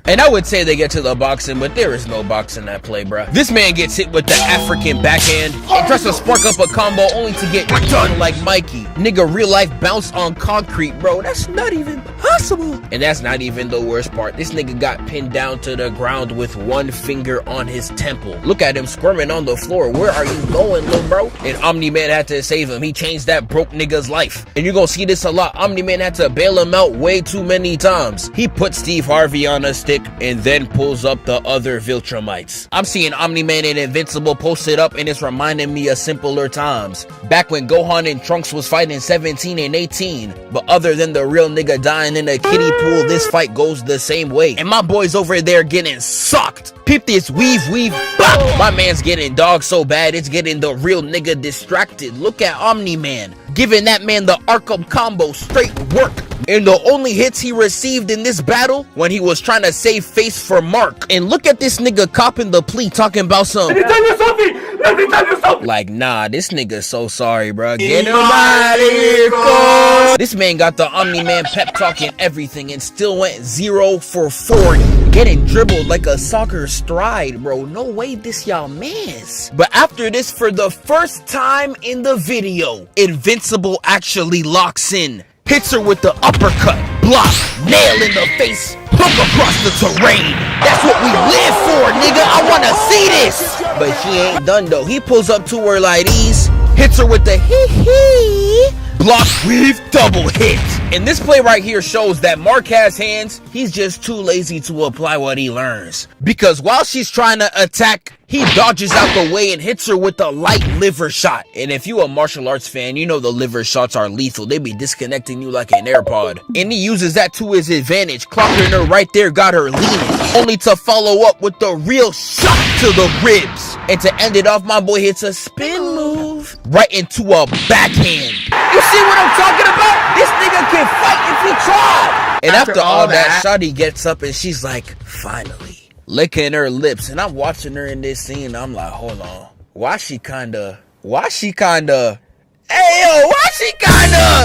And I would say they get to the boxing, but there is no boxing that play, bruh. This man gets hit with the African backhand and tries to spark up a combo only to get done like Mikey. Nigga real life bounced on concrete, bro. That's not even possible. And that's not even the worst part. This nigga got pinned down to the ground with one finger on his temple. Look at him squirming on the floor. Where are you going, little bro? And Omni-Man had to save him. He changed that broke nigga's life. And you're gonna see this a lot. Omni-Man had to bail him out way too many times. He put Steve Harvey on a stick and then pulls up the other Viltrumites. I'm seeing Omni-Man and Invincible posted up and it's reminding me of simpler times. Back when Gohan and Trunks was fighting 17 and 18. But other than the real nigga dying in a kiddie pool, this fight goes the same way. And my boy's over there getting sucked. Peep this weave, bop! My man's getting dog so bad, it's getting the real nigga distracted. Look at Omni-Man, giving that man the Arkham combo straight work. And the only hits he received in this battle when he was trying to save face for Mark. And look at this nigga copping the plea talking about some. Let me tell you something. Let me tell you something. Like, nah, this nigga's so sorry, bro. Get him out of here, cuz. This man got the Omni-Man pep talk and everything and still went 0 for 40. getting dribbled like a soccer stride, bro. No way this y'all mans. But after this, for the first time in the video, Invincible actually locks in. Hits her with the uppercut, block, nail in the face, hook across the terrain. That's what we live for, nigga. I wanna see this. But she ain't done though. He pulls up to her like these, hits her with the hee-hee, block, weave, double hit. And this play right here shows that Mark has hands. He's just too lazy to apply what he learns. Because while she's trying to attack, he dodges out the way and hits her with a light liver shot. And if you a martial arts fan, you know the liver shots are lethal. They be disconnecting you like an AirPod. And he uses that to his advantage, clocking her right there, got her leaning. Only to follow up with the real shot to the ribs. And to end it off, my boy hits a spin move right into a backhand. You see what I'm talking about? This nigga can fight if he tried. And after all that, Shawty gets up and she's like, finally. Licking her lips, and I'm watching her in this scene. I'm like, hold on, why she kinda,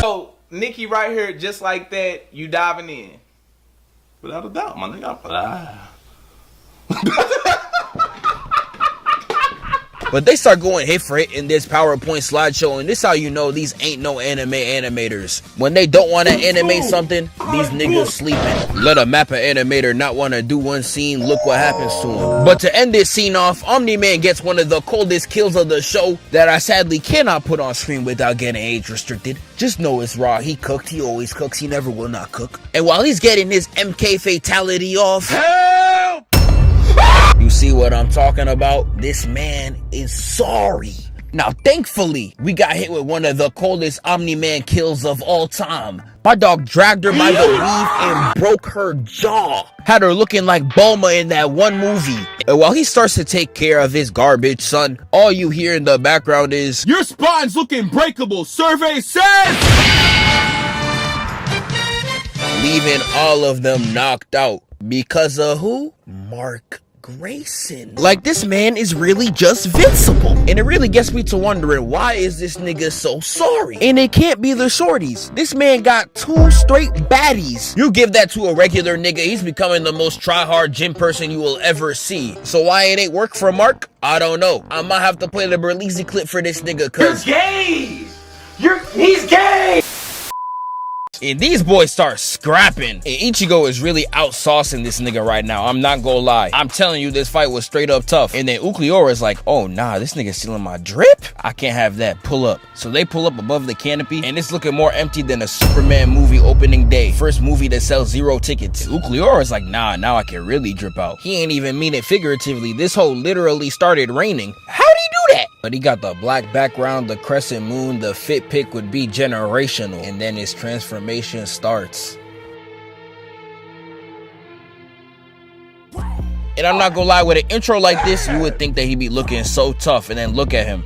So, Nikki right here, just like that, you diving in. Without a doubt, my nigga. But they start going hit for hit in this PowerPoint slideshow, and this how you know these ain't no anime animators. When they don't want to animate something, these niggas sleeping. Let a mappa animator not want to do one scene, look what happens to him. But to end this scene off, Omni-Man gets one of the coldest kills of the show that I sadly cannot put on screen without getting age restricted. Just know it's raw. He cooked, he always cooks, he never will not cook. And while he's getting his MK fatality off, help! You see what I'm talking about? This man is sorry. Now, thankfully, we got hit with one of the coldest Omni-Man kills of all time. My dog dragged her by the weave and broke her jaw. Had her looking like Bulma in that one movie. And while he starts to take care of his garbage son, all you hear in the background is, your spine's looking breakable, survey says! Leaving all of them knocked out. Because of who? Mark Grayson. Like, this man is really just Invincible. And it really gets me to wondering, why is this nigga so sorry? And it can't be the shorties. This man got 2 straight baddies. You give that to a regular nigga, he's becoming the most try-hard gym person you will ever see. So why it ain't work for Mark? I don't know. I might have to play the Berlizzi clip for this nigga, cause you're gay! He's gay! And these boys start scrapping. And Ichigo is really out-saucing this nigga right now. I'm not gonna lie. I'm telling you, this fight was straight up tough. And then Ulquiorra is like, oh nah, this nigga's stealing my drip? I can't have that. Pull up. So they pull up above the canopy, and it's looking more empty than a Superman movie opening day. First movie that sells 0 tickets. Ulquiorra is like, nah, now I can really drip out. He ain't even mean it figuratively. This hole literally started raining. How'd he do that? But he got the black background, the crescent moon, the fit pick would be generational. And then his transformation starts. And I'm not gonna lie, with an intro like this, you would think that he'd be looking so tough, and then look at him.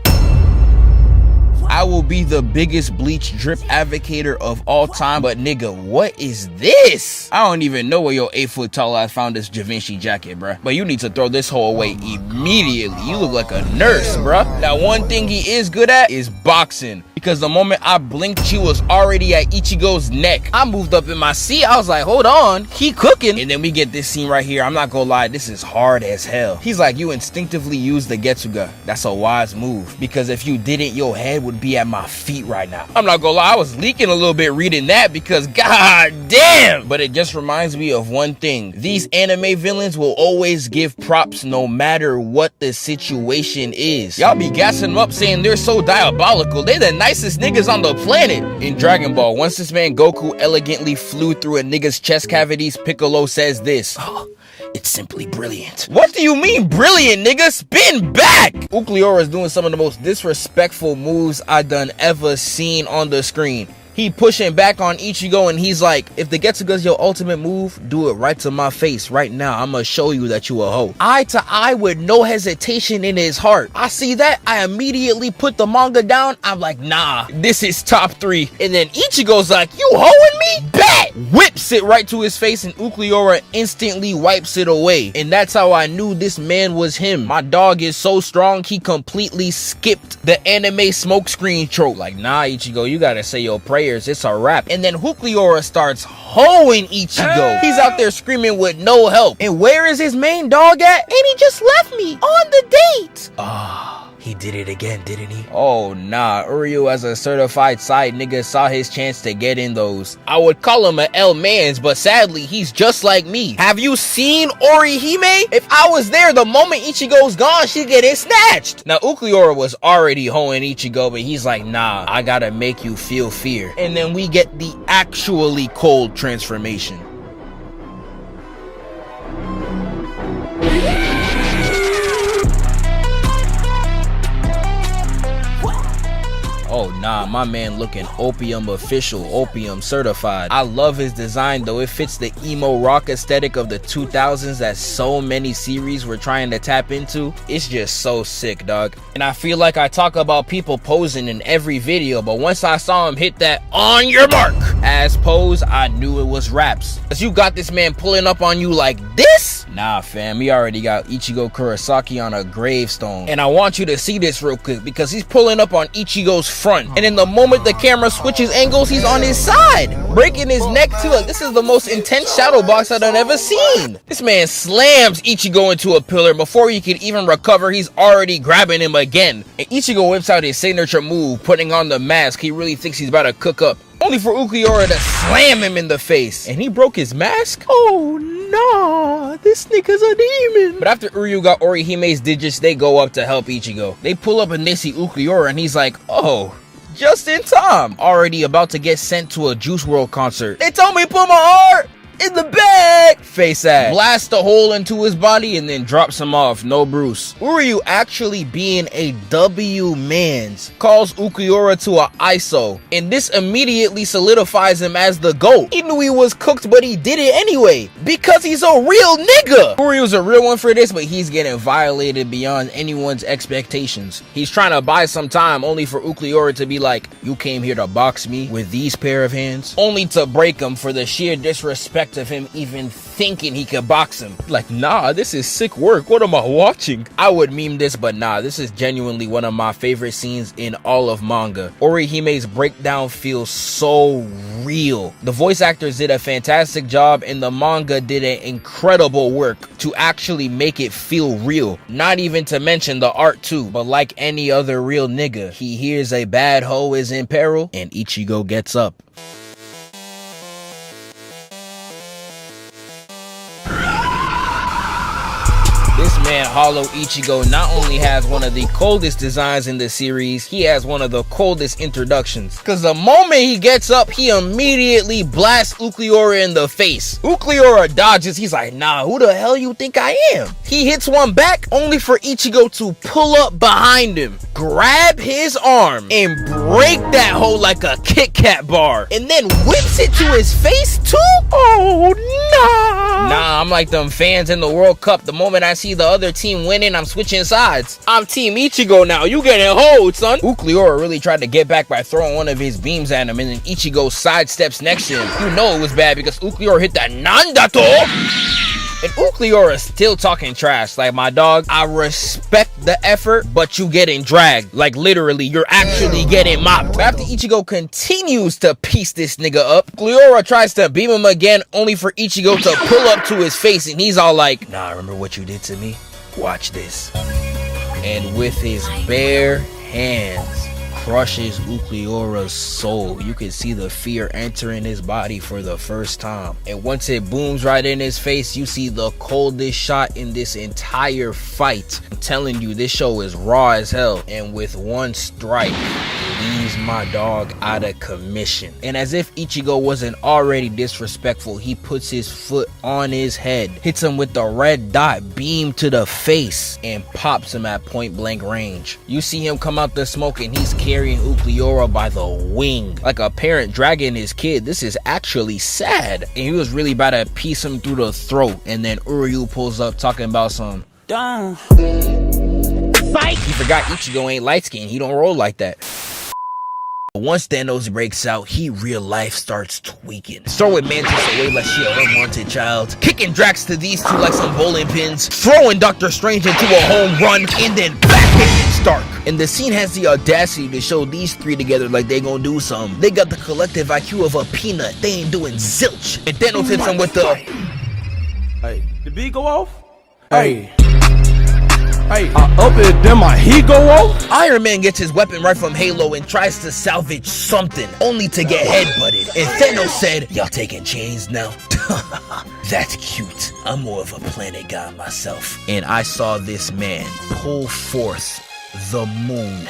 I will be the biggest bleach drip advocator of all time, but nigga, what is this? I don't even know where your 8-foot tall ass found this Givenchy jacket, bruh. But you need to throw this hoe away immediately. You look like a nurse, bruh. Now, one thing he is good at is boxing. Because the moment I blinked, she was already at Ichigo's neck. I moved up in my seat. I was like, hold on, he cooking. And then we get this scene right here. I'm not gonna lie, this is hard as hell. He's like, you instinctively use the Getsuga. That's a wise move. Because if you didn't, your head would be at my feet right now. I'm not gonna lie, I was leaking a little bit reading that because god damn. But it just reminds me of one thing. These anime villains will always give props no matter what the situation is. Y'all be gassing them up saying they're so diabolical. They the nicest niggas on the planet. In Dragon Ball, once this man Goku elegantly flew through a nigga's chest cavities, Piccolo says this. Oh, it's simply brilliant. What do you mean brilliant, nigga? Spin back! Ulquiorra is doing some of the most disrespectful moves I done ever seen on the screen. He pushing back on Ichigo and he's like, if the Getsuga's your ultimate move, do it right to my face right now. I'm gonna show you that you a hoe. Eye to eye with no hesitation in his heart. I see that. I immediately put the manga down. I'm like, nah, this is top 3. And then Ichigo's like, you hoeing me? Bet! whips it right to his face, and Ulquiorra instantly wipes it away. And that's how I knew this man was him. My dog is so strong, he completely skipped the anime smokescreen trope. Like, nah, Ichigo, you gotta say your prayers, it's a wrap. And then Ulquiorra starts hoeing Ichigo. He's out there screaming with no help. And where is his main dog at? And he just left me on the date. He did it again, didn't he? Oh nah, Uryu as a certified side nigga saw his chance to get in those. I would call him a L-mans, but sadly, he's just like me. Have you seen Orihime? If I was there, the moment Ichigo's gone, she'd get it snatched. Now, Ulquiorra was already hoeing Ichigo, but he's like, nah, I gotta make you feel fear. And then we get the actually cold transformation. Oh nah, my man looking opium official, opium certified. I love his design though. It fits the emo rock aesthetic of the 2000s that so many series were trying to tap into. It's just so sick, dog. And I feel like I talk about people posing in every video, but once I saw him hit that on your mark as pose, I knew it was raps. Cause you got this man pulling up on you like this? Nah fam, he already got Ichigo Kurosaki on a gravestone. And I want you to see this real quick because he's pulling up on Ichigo's front. And in the moment the camera switches angles, he's on his side, breaking his neck too. Like, this is the most intense shadow box I've ever seen. This man slams Ichigo into a pillar. Before he can even recover, he's already grabbing him again. And Ichigo whips out his signature move, putting on the mask. He really thinks he's about to cook up, only for Ulquiorra to slam him in the face. And he broke his mask? Oh nah, this nigga's a demon. But after Uryu got Orihime's digits, they go up to help Ichigo. They pull up and they see Ulquiorra and he's like, oh, just in time. Already about to get sent to a Juice WRLD concert. They told me to put my heart in the bag. Face ass. Blast a hole into his body and then drops him off. No Bruce. Uryu actually being a W-mans calls Ulquiorra to a ISO. And this immediately solidifies him as the GOAT. He knew he was cooked, but he did it anyway. Because he's a real nigga. Uryu's a real one for this, but he's getting violated beyond anyone's expectations. He's trying to buy some time only for Ulquiorra to be like, you came here to box me with these pair of hands? Only to break him for the sheer disrespect of him even thinking he could box him. Like, nah, this is sick work. What am I watching? I would meme this, but nah, this is genuinely one of my favorite scenes in all of manga. Orihime's breakdown feels so real. The voice actors did a fantastic job and the manga did an incredible work to actually make it feel real. Not even to mention the art too, but like any other real nigga, he hears a bad hoe is in peril and Ichigo gets up. This man, Hollow Ichigo, not only has one of the coldest designs in the series, he has one of the coldest introductions. Cause the moment he gets up, he immediately blasts Ulquiorra in the face. Ulquiorra dodges, he's like, nah, who the hell you think I am? He hits one back, only for Ichigo to pull up behind him, grab his arm, and break that hoe like a Kit Kat bar. And then whips it to his face too? Oh, nah. Nah, I'm like them fans in the World Cup. The moment I see the other team winning, I'm switching sides. I'm Team Ichigo now. You getting hold, son. Ulquiorra really tried to get back by throwing one of his beams at him, and then Ichigo sidesteps next to him. You know it was bad because Ulquiorra hit that Nandato. And Ulquiorra still talking trash. Like, my dog, I respect the effort, but you getting dragged. Like, literally, you're actually getting mopped. But after Ichigo continues to piece this nigga up, Ulquiorra tries to beam him again, only for Ichigo to pull up to his face, and he's all like, nah, remember what you did to me? Watch this. And with his bare hands, crushes Ulquiorra's soul. You can see the fear entering his body for the first time. And once it booms right in his face, you see the coldest shot in this entire fight. I'm telling you, this show is raw as hell. And with one strike, leaves my dog out of commission. And as if Ichigo wasn't already disrespectful, he puts his foot on his head, hits him with the red dot beam to the face, and pops him at point blank range. You see him come out the smoke and he's carrying Ulquiorra by the wing, like a parent dragging his kid. This is actually sad. And he was really about to piece him through the throat, and then Uryu pulls up talking about some fight. He forgot Ichigo ain't light skinned. He don't roll like that. once Thanos breaks out, he real life starts tweaking. Throwing Mantis away like she an unwanted child, kicking Drax to these two like some bowling pins, throwing Doctor Strange into a home run, and then backhitting Stark. And the scene has the audacity to show these three together like they gonna do something. They got the collective IQ of a peanut. They ain't doing zilch. And Thanos hits him with the... Hey, the beat go off? Hey. Hey, up it, then my heat go off? Iron Man gets his weapon right from Halo and tries to salvage something, only to get headbutted. And Thanos said, y'all taking chains now? That's cute. I'm more of a planet guy myself. And I saw this man pull forth the moon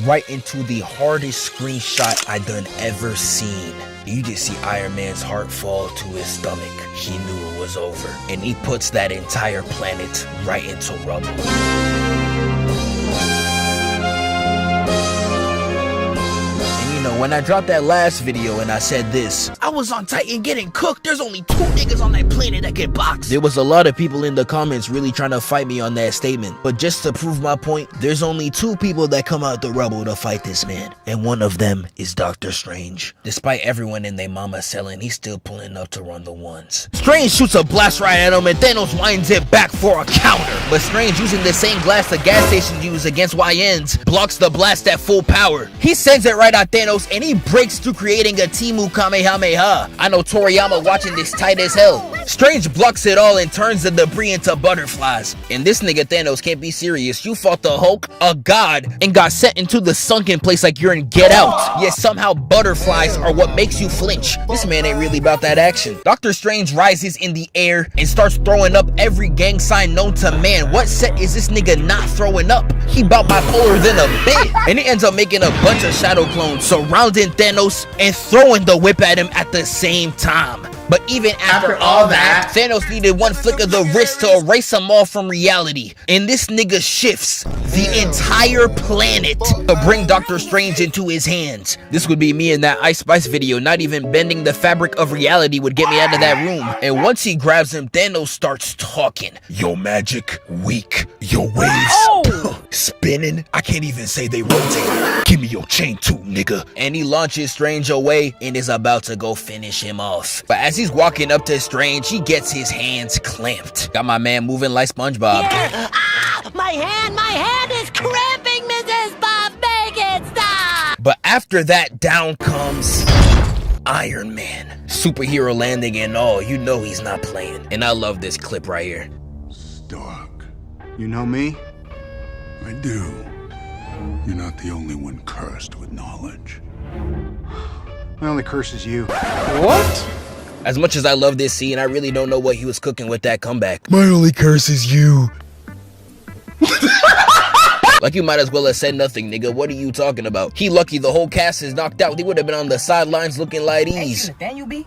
right into the hardest screenshot I done ever seen. You just see Iron Man's heart fall to his stomach. He knew it was over. And he puts that entire planet right into rubble. When I dropped that last video and I said this, I was on Titan getting cooked. There's only 2 niggas on that planet that can box. There was a lot of people in the comments really trying to fight me on that statement. But just to prove my point, there's only 2 people that come out the rubble to fight this man. And one of them is Doctor Strange. Despite everyone in their mama selling, he's still pulling up to run the ones. Strange shoots a blast right at him and Thanos winds it back for a counter. But Strange, using the same glass the gas stations use against YNs, blocks the blast at full power. He sends it right at Thanos and he breaks through, creating a Timu Kamehameha. I know Toriyama watching this tight as hell. Strange blocks it all and turns the debris into butterflies. And this nigga Thanos can't be serious. You fought the Hulk, a god, and got sent into the sunken place like you're in Get Out. Yet somehow butterflies are what makes you flinch. This man ain't really about that action. Doctor Strange rises in the air and starts throwing up every gang sign known to man. What set is this nigga not throwing up? He about bipolar than a bit. And he ends up making a bunch of shadow clones surrounding Thanos and throwing the whip at him at the same time. But even after all that, Thanos needed one flick of the wrist to erase them all from reality. And this nigga shifts the entire planet to bring Doctor Strange into his hands. This would be me in that Ice Spice video. Not even bending the fabric of reality would get me out of that room. And once he grabs him, Thanos starts talking. Your magic weak, your waves spinning. I can't even say they rotate. Give me your chain too, nigga. And he launches Strange away and is about to go finish him off. But as he's walking up to Strange, he gets his hands clamped. Got my man moving like SpongeBob. Yeah. Ah, my hand is cramping, Mrs. Bob. Make it stop. But after that, down comes Iron Man. Superhero landing and all, you know he's not playing. And I love this clip right here. Stark, you know me? I do. You're not the only one cursed with knowledge. My only curse is you. What? As much as I love this scene, I really don't know what he was cooking with that comeback. My only curse is you. Like you might as well have said nothing, nigga. What are you talking about? He lucky the whole cast is knocked out. They would have been on the sidelines looking like these. Nathaniel B?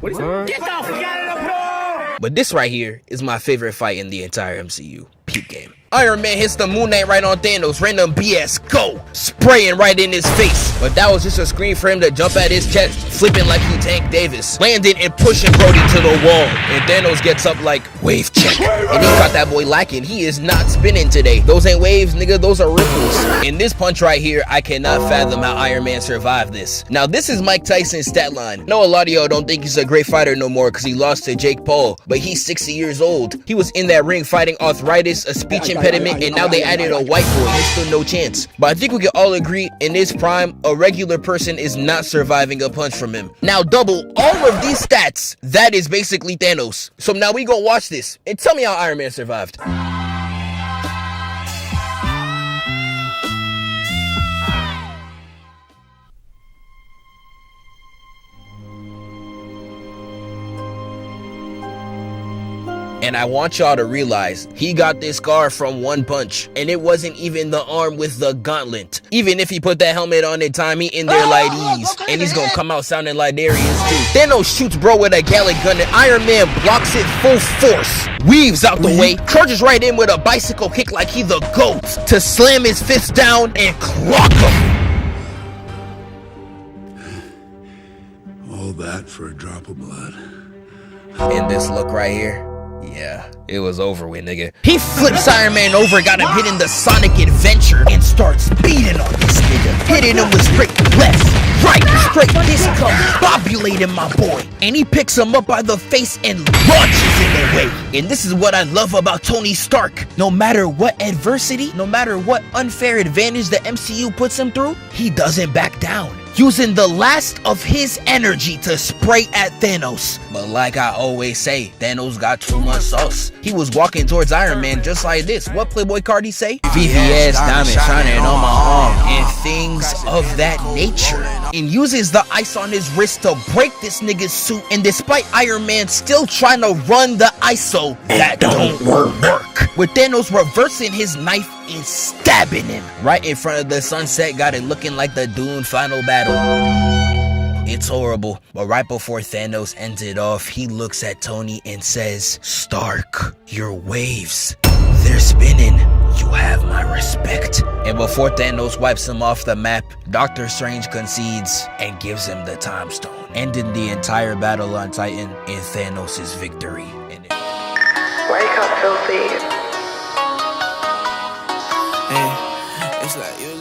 What is it? Get the fuck out of the floor! But this right here is my favorite fight in the entire MCU. Peep game. Iron Man hits the Moon Knight right on Thanos. Random BS. Go! Spraying right in his face. But that was just a screen for him to jump at his chest, flipping like he Tank Davis. Landing and pushing Brody to the wall. And Thanos gets up like, wave check. And he caught that boy lacking. He is not spinning today. Those ain't waves, nigga. Those are ripples. In this punch right here, I cannot fathom how Iron Man survived this. Now, this is Mike Tyson's stat line. No, a lot of y'all don't think he's a great fighter no more because he lost to Jake Paul. But he's 60 years old. He was in that ring fighting arthritis, a speech impediment, and now they added a white boy. There's still no chance. But I think we can all agree, in his prime, a regular person is not surviving a punch from him. Now double all of these stats, that is basically Thanos. So now we gonna watch this and tell me how Iron Man survived. And I want y'all to realize, he got this scar from one punch. And it wasn't even the arm with the gauntlet. Even if he put that helmet on in time, he in there like these. And he's gonna come out sounding like Darius too. Thanos shoots bro with a Gallic gun and Iron Man blocks it full force. Weaves out the way, charges right in with a bicycle kick like he the GOAT. To slam his fist down and clock him. All that for a drop of blood. And this look right here. Yeah, it was over with, nigga. He flips Iron Man over, got him hitting the Sonic Adventure, and starts beating on this nigga. Hitting him with straight left, manipulating my boy. And he picks him up by the face and launches him away. And this is what I love about Tony Stark. No matter what adversity, no matter what unfair advantage the MCU puts him through, he doesn't back down, using the last of his energy to spray at Thanos. But like I always say, Thanos got too much sauce. He was walking towards Iron Man just like this. What Playboy card he say? VVS diamond shining on my arm, and things of that nature. And uses the ice on his wrist to break this nigga's suit. And despite Iron Man still trying to run the ISO, that don't work. With Thanos reversing his knife and stabbing him right in front of the sunset, got it looking like the Dune final battle. It's horrible, but right before Thanos ends it off, he looks at Tony and says, "Stark, your waves, they're spinning. You have my respect." And before Thanos wipes him off the map, Doctor Strange concedes and gives him the time stone, ending the entire battle on Titan in Thanos' victory. Wake up, filthy. Hey, it's like you